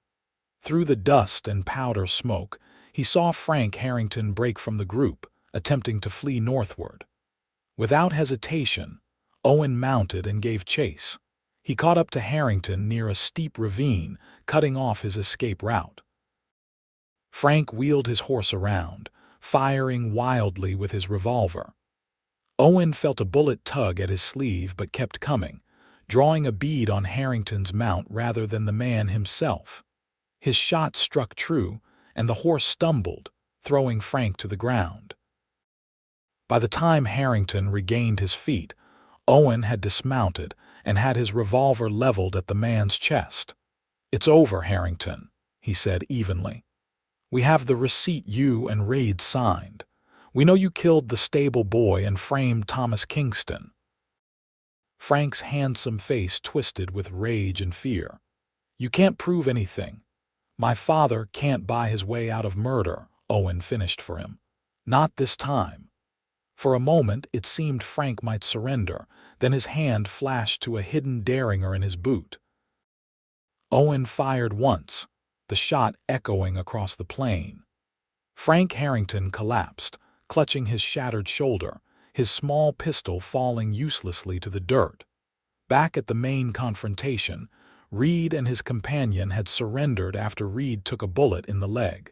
Through the dust and powder smoke, he saw Frank Harrington break from the group, attempting to flee northward. Without hesitation, Owen mounted and gave chase. He caught up to Harrington near a steep ravine, cutting off his escape route. Frank wheeled his horse around, firing wildly with his revolver. Owen felt a bullet tug at his sleeve but kept coming, drawing a bead on Harrington's mount rather than the man himself. His shot struck true, and the horse stumbled, throwing Frank to the ground. By the time Harrington regained his feet, Owen had dismounted and had his revolver leveled at the man's chest. "It's over, Harrington," he said evenly. "We have the receipt you and Reed signed. We know you killed the stable boy and framed Thomas Kingston." Frank's handsome face twisted with rage and fear. "You can't prove anything. My father can't buy his way out of murder," Owen finished for him. "Not this time." For a moment it seemed Frank might surrender, then his hand flashed to a hidden derringer in his boot. Owen fired once, the shot echoing across the plain. Frank Harrington collapsed, clutching his shattered shoulder, his small pistol falling uselessly to the dirt. Back at the main confrontation, Reed and his companion had surrendered after Reed took a bullet in the leg.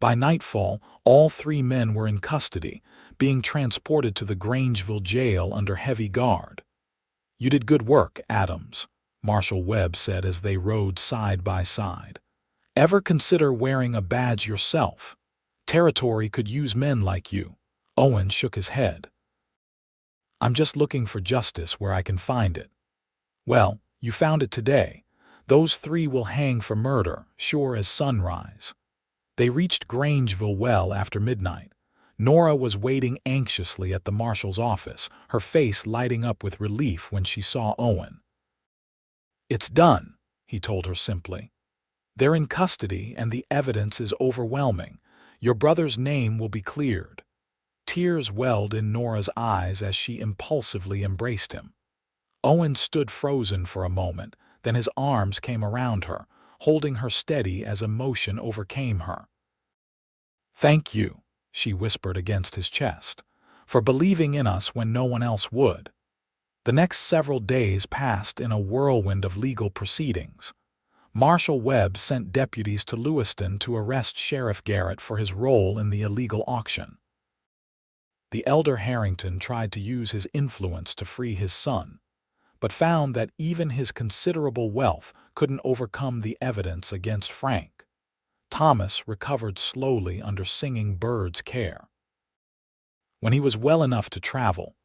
By nightfall, all three men were in custody, being transported to the Grangeville jail under heavy guard. "You did good work, Adams," Marshal Webb said as they rode side by side. "Ever consider wearing a badge yourself? Territory could use men like you." Owen shook his head. "I'm just looking for justice where I can find it." "Well, you found it today. Those three will hang for murder, sure as sunrise." They reached Grangeville well after midnight. Nora was waiting anxiously at the marshal's office, her face lighting up with relief when she saw Owen. "It's done," he told her simply. "They're in custody and the evidence is overwhelming. Your brother's name will be cleared." Tears welled in Nora's eyes as she impulsively embraced him. Owen stood frozen for a moment, then his arms came around her, holding her steady as emotion overcame her. "Thank you," she whispered against his chest, "for believing in us when no one else would." The next several days passed in a whirlwind of legal proceedings. Marshal Webb sent deputies to Lewiston to arrest Sheriff Garrett for his role in the illegal auction. The elder Harrington tried to use his influence to free his son, but found that even his considerable wealth couldn't overcome the evidence against Frank. Thomas recovered slowly under Singing Bird's care. When he was well enough to travel,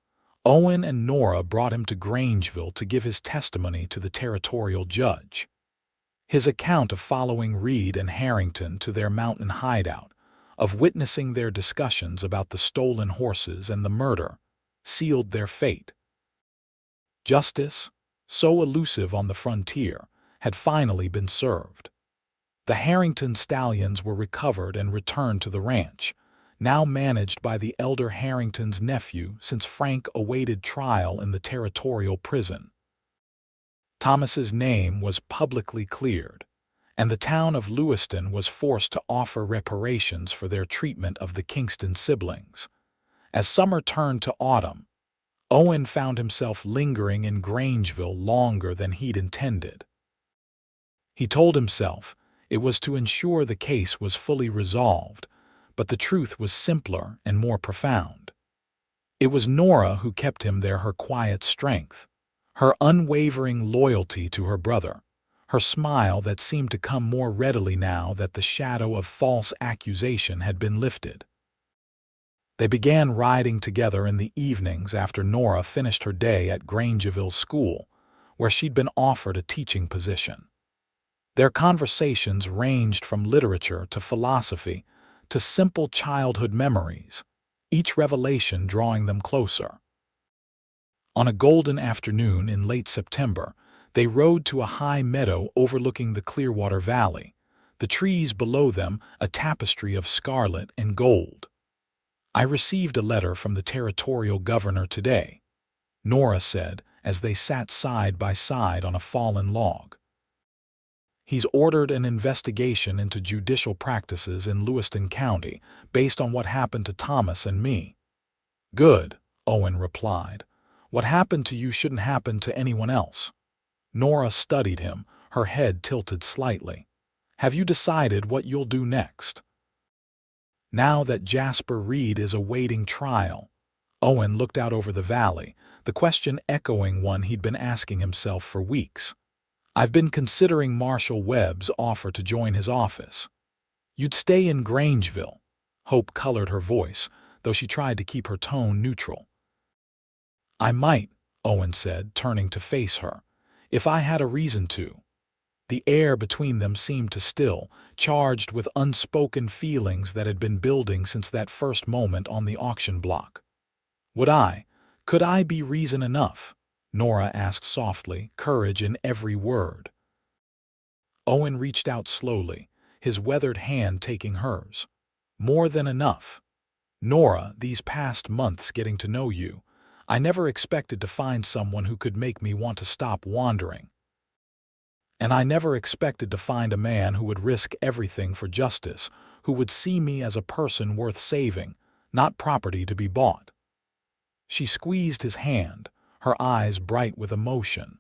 Owen and Nora brought him to Grangeville to give his testimony to the territorial judge. His account of following Reed and Harrington to their mountain hideout, of witnessing their discussions about the stolen horses and the murder, sealed their fate. Justice, so elusive on the frontier, had finally been served. The Harrington stallions were recovered and returned to the ranch, now managed by the elder Harrington's nephew since Frank awaited trial in the territorial prison. Thomas's name was publicly cleared, and the town of Lewiston was forced to offer reparations for their treatment of the Kingston siblings. As summer turned to autumn, Owen found himself lingering in Grangeville longer than he'd intended. He told himself it was to ensure the case was fully resolved, but the truth was simpler and more profound. It was Nora who kept him there, her quiet strength, her unwavering loyalty to her brother, her smile that seemed to come more readily now that the shadow of false accusation had been lifted. They began riding together in the evenings after Nora finished her day at Grangeville School, where she'd been offered a teaching position. Their conversations ranged from literature to philosophy to simple childhood memories, each revelation drawing them closer. On a golden afternoon in late September, they rode to a high meadow overlooking the Clearwater Valley, the trees below them a tapestry of scarlet and gold. "I received a letter from the territorial governor today," Nora said as they sat side by side on a fallen log. "He's ordered an investigation into judicial practices in Lewiston County based on what happened to Thomas and me." "Good," Owen replied. "What happened to you shouldn't happen to anyone else." Nora studied him, her head tilted slightly. "Have you decided what you'll do next?" Now that Jasper Reed is awaiting trial, Owen looked out over the valley, the question echoing one he'd been asking himself for weeks. "I've been considering Marshall Webb's offer to join his office." "You'd stay in Grangeville," Hope colored her voice, though she tried to keep her tone neutral. "I might," Owen said, turning to face her, "if I had a reason to." The air between them seemed to still, charged with unspoken feelings that had been building since that first moment on the auction block. Could I be reason enough?" Nora asked softly, courage in every word. Owen reached out slowly, his weathered hand taking hers. "More than enough. Nora, these past months getting to know you, I never expected to find someone who could make me want to stop wandering. And I never expected to find a man who would risk everything for justice, who would see me as a person worth saving, not property to be bought." She squeezed his hand, her eyes bright with emotion.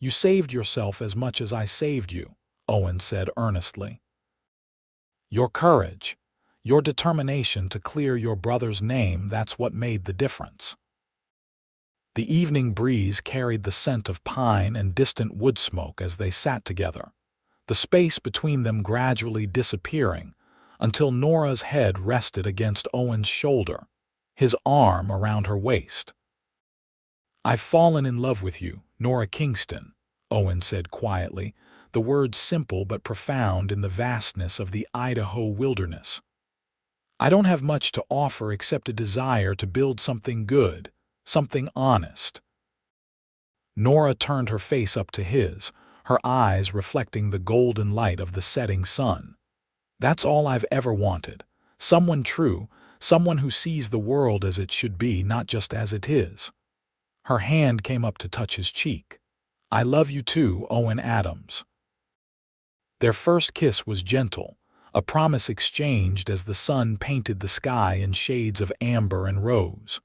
"You saved yourself as much as I saved you," Owen said earnestly. "Your courage, your determination to clear your brother's name, that's what made the difference." The evening breeze carried the scent of pine and distant wood smoke as they sat together, the space between them gradually disappearing until Nora's head rested against Owen's shoulder, his arm around her waist. "I've fallen in love with you, Nora Kingston," Owen said quietly, the words simple but profound in the vastness of the Idaho wilderness. "I don't have much to offer except a desire to build something good, something honest." Nora turned her face up to his, her eyes reflecting the golden light of the setting sun. "That's all I've ever wanted. Someone true, someone who sees the world as it should be, not just as it is." Her hand came up to touch his cheek. "I love you too, Owen Adams." Their first kiss was gentle, a promise exchanged as the sun painted the sky in shades of amber and rose.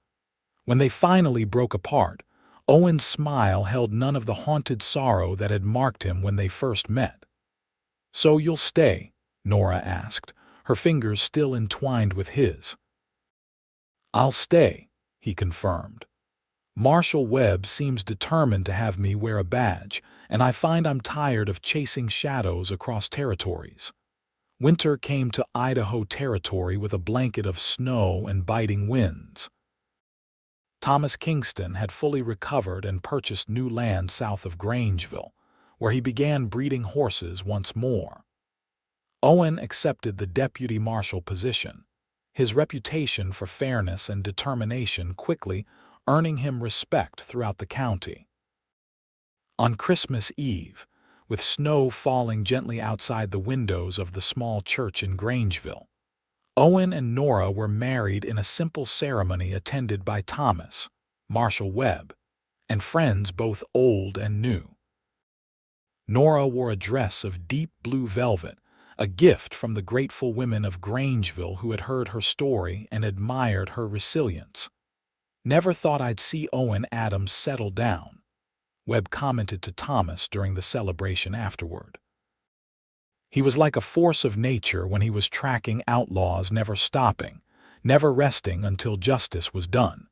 When they finally broke apart, Owen's smile held none of the haunted sorrow that had marked him when they first met. "So you'll stay?" Nora asked, her fingers still entwined with his. "I'll stay," he confirmed. "Marshall Webb seems determined to have me wear a badge, and I find I'm tired of chasing shadows across territories." Winter came to Idaho territory with a blanket of snow and biting winds. Thomas Kingston had fully recovered and purchased new land south of Grangeville, where he began breeding horses once more. Owen accepted the deputy marshal position, his reputation for fairness and determination quickly earning him respect throughout the county. On Christmas Eve, with snow falling gently outside the windows of the small church in Grangeville, Owen and Nora were married in a simple ceremony attended by Thomas, Marshall Webb, and friends both old and new. Nora wore a dress of deep blue velvet, a gift from the grateful women of Grangeville who had heard her story and admired her resilience. "Never thought I'd see Owen Adams settle down," Webb commented to Thomas during the celebration afterward. "He was like a force of nature when he was tracking outlaws, never stopping, never resting until justice was done."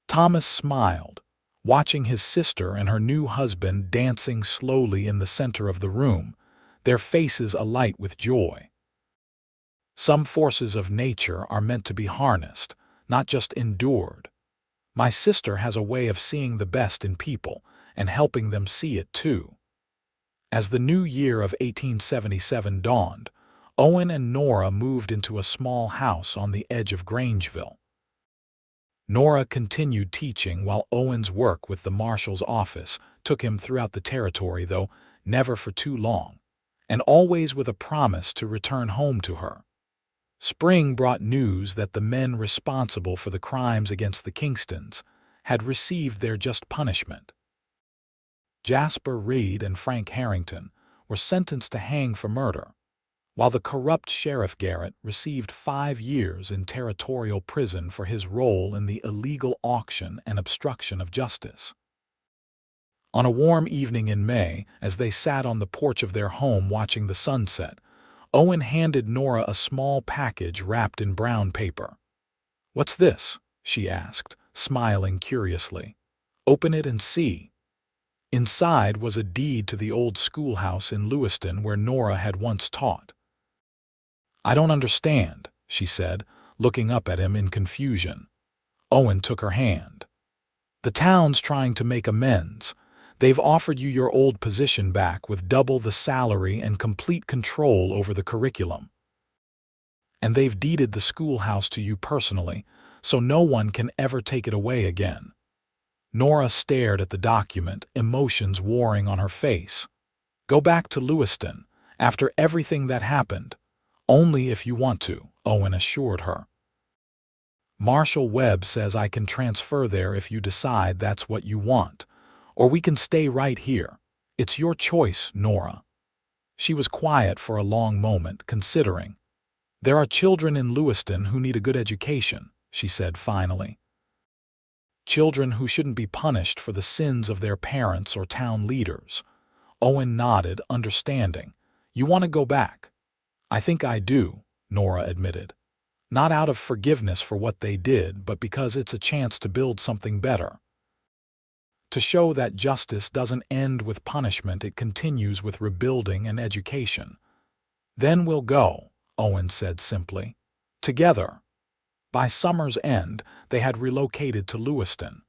Thomas smiled, watching his sister and her new husband dancing slowly in the center of the room, their faces alight with joy. Some forces of nature are meant to be harnessed, not just endured. My sister has a way of seeing the best in people and helping them see it too. As the new year of 1877 dawned, Owen and Nora moved into a small house on the edge of Grangeville. Nora continued teaching while Owen's work with the marshal's office took him throughout the territory, though never for too long, and always with a promise to return home to her. Spring brought news that the men responsible for the crimes against the Kingstons had received their just punishment. Jasper Reed and Frank Harrington were sentenced to hang for murder, while the corrupt Sheriff Garrett received 5 years in territorial prison for his role in the illegal auction and obstruction of justice. On a warm evening in May, as they sat on the porch of their home watching the sunset, Owen handed Nora a small package wrapped in brown paper. "What's this?" she asked, smiling curiously. "Open it and see." Inside was a deed to the old schoolhouse in Lewiston where Nora had once taught. "I don't understand," she said, looking up at him in confusion. Owen took her hand. "The town's trying to make amends. They've offered you your old position back with double the salary and complete control over the curriculum. And they've deeded the schoolhouse to you personally, so no one can ever take it away again." Nora stared at the document, emotions warring on her face. "Go back to Lewiston, after everything that happened. Only if you want to," Owen assured her. "Marshal Webb says I can transfer there if you decide that's what you want, or we can stay right here. It's your choice, Nora." She was quiet for a long moment, considering. "There are children in Lewiston who need a good education," she said finally. "Children who shouldn't be punished for the sins of their parents or town leaders." Owen nodded, understanding. "You want to go back?" "I think I do," Nora admitted. "Not out of forgiveness for what they did, but because it's a chance to build something better. To show that justice doesn't end with punishment, it continues with rebuilding and education." "Then we'll go," Owen said simply. "Together." By summer's end, they had relocated to Lewiston.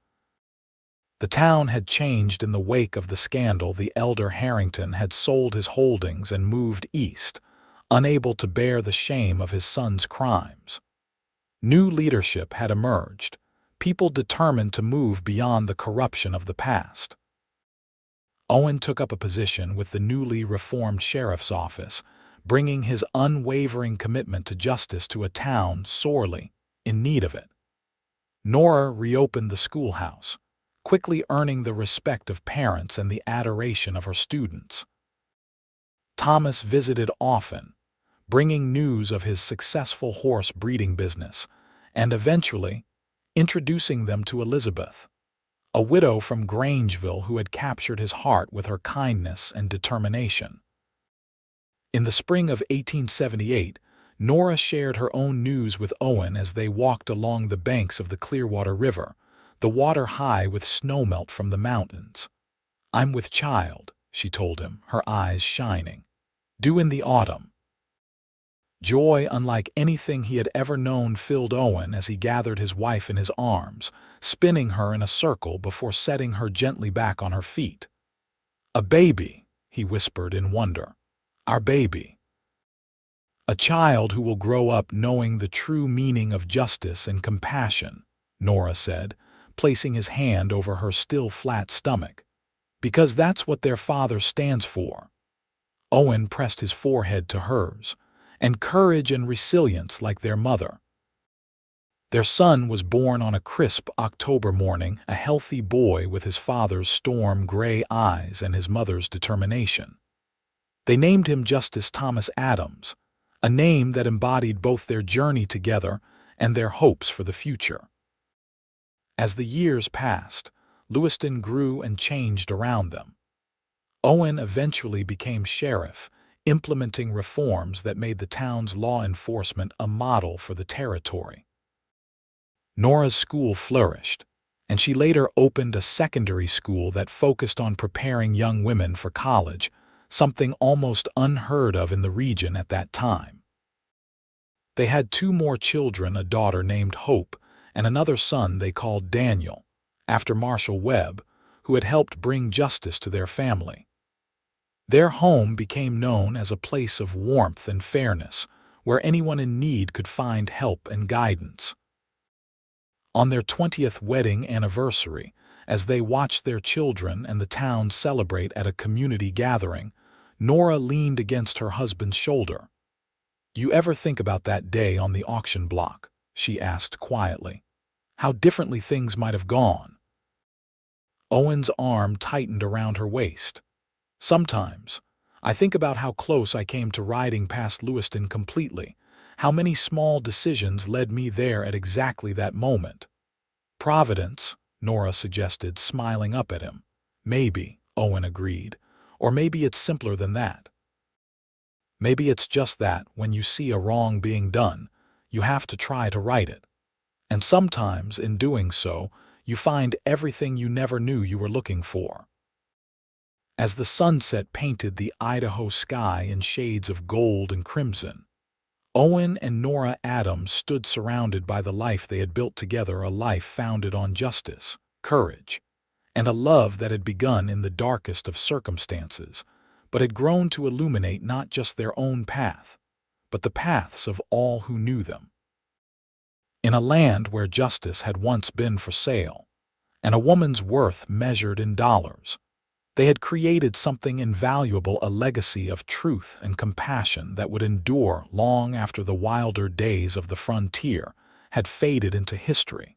The town had changed in the wake of the scandal. The elder Harrington had sold his holdings and moved east, unable to bear the shame of his son's crimes. New leadership had emerged, people determined to move beyond the corruption of the past. Owen took up a position with the newly reformed sheriff's office, bringing his unwavering commitment to justice to a town sorely in need of it. Nora reopened the schoolhouse, quickly earning the respect of parents and the adoration of her students. Thomas visited often, bringing news of his successful horse breeding business, and eventually introducing them to Elizabeth, a widow from Grangeville who had captured his heart with her kindness and determination. In the spring of 1878, Nora shared her own news with Owen as they walked along the banks of the Clearwater River, the water high with snowmelt from the mountains. "I'm with child," she told him, her eyes shining. "Due in the autumn." Joy unlike anything he had ever known filled Owen as he gathered his wife in his arms, spinning her in a circle before setting her gently back on her feet. "A baby," he whispered in wonder. "Our baby. A child who will grow up knowing the true meaning of justice and compassion," Nora said, placing his hand over her still flat stomach. "Because that's what their father stands for." Owen pressed his forehead to hers, "and courage and resilience like their mother." Their son was born on a crisp October morning, a healthy boy with his father's storm-gray eyes and his mother's determination. They named him Justice Thomas Adams, a name that embodied both their journey together and their hopes for the future. As the years passed, Lewiston grew and changed around them. Owen eventually became sheriff, implementing reforms that made the town's law enforcement a model for the territory. Nora's school flourished, and she later opened a secondary school that focused on preparing young women for college, something almost unheard of in the region at that time. They had 2 more children, a daughter named Hope and another son they called Daniel, after Marshall Webb, who had helped bring justice to their family. Their home became known as a place of warmth and fairness, where anyone in need could find help and guidance. On their 20th wedding anniversary, as they watched their children and the town celebrate at a community gathering, Nora leaned against her husband's shoulder. "You ever think about that day on the auction block?" she asked quietly. "How differently things might have gone?" Owen's arm tightened around her waist. "Sometimes, I think about how close I came to riding past Lewiston completely, how many small decisions led me there at exactly that moment." "Providence," Nora suggested, smiling up at him. "Maybe," Owen agreed. "Or maybe it's simpler than that. Maybe it's just that, when you see a wrong being done, you have to try to right it. And sometimes, in doing so, you find everything you never knew you were looking for." As the sunset painted the Idaho sky in shades of gold and crimson, Owen and Nora Adams stood surrounded by the life they had built together, a life founded on justice, courage, and a love that had begun in the darkest of circumstances, but had grown to illuminate not just their own path, but the paths of all who knew them. In a land where justice had once been for sale, and a woman's worth measured in dollars, they had created something invaluable, a legacy of truth and compassion that would endure long after the wilder days of the frontier had faded into history.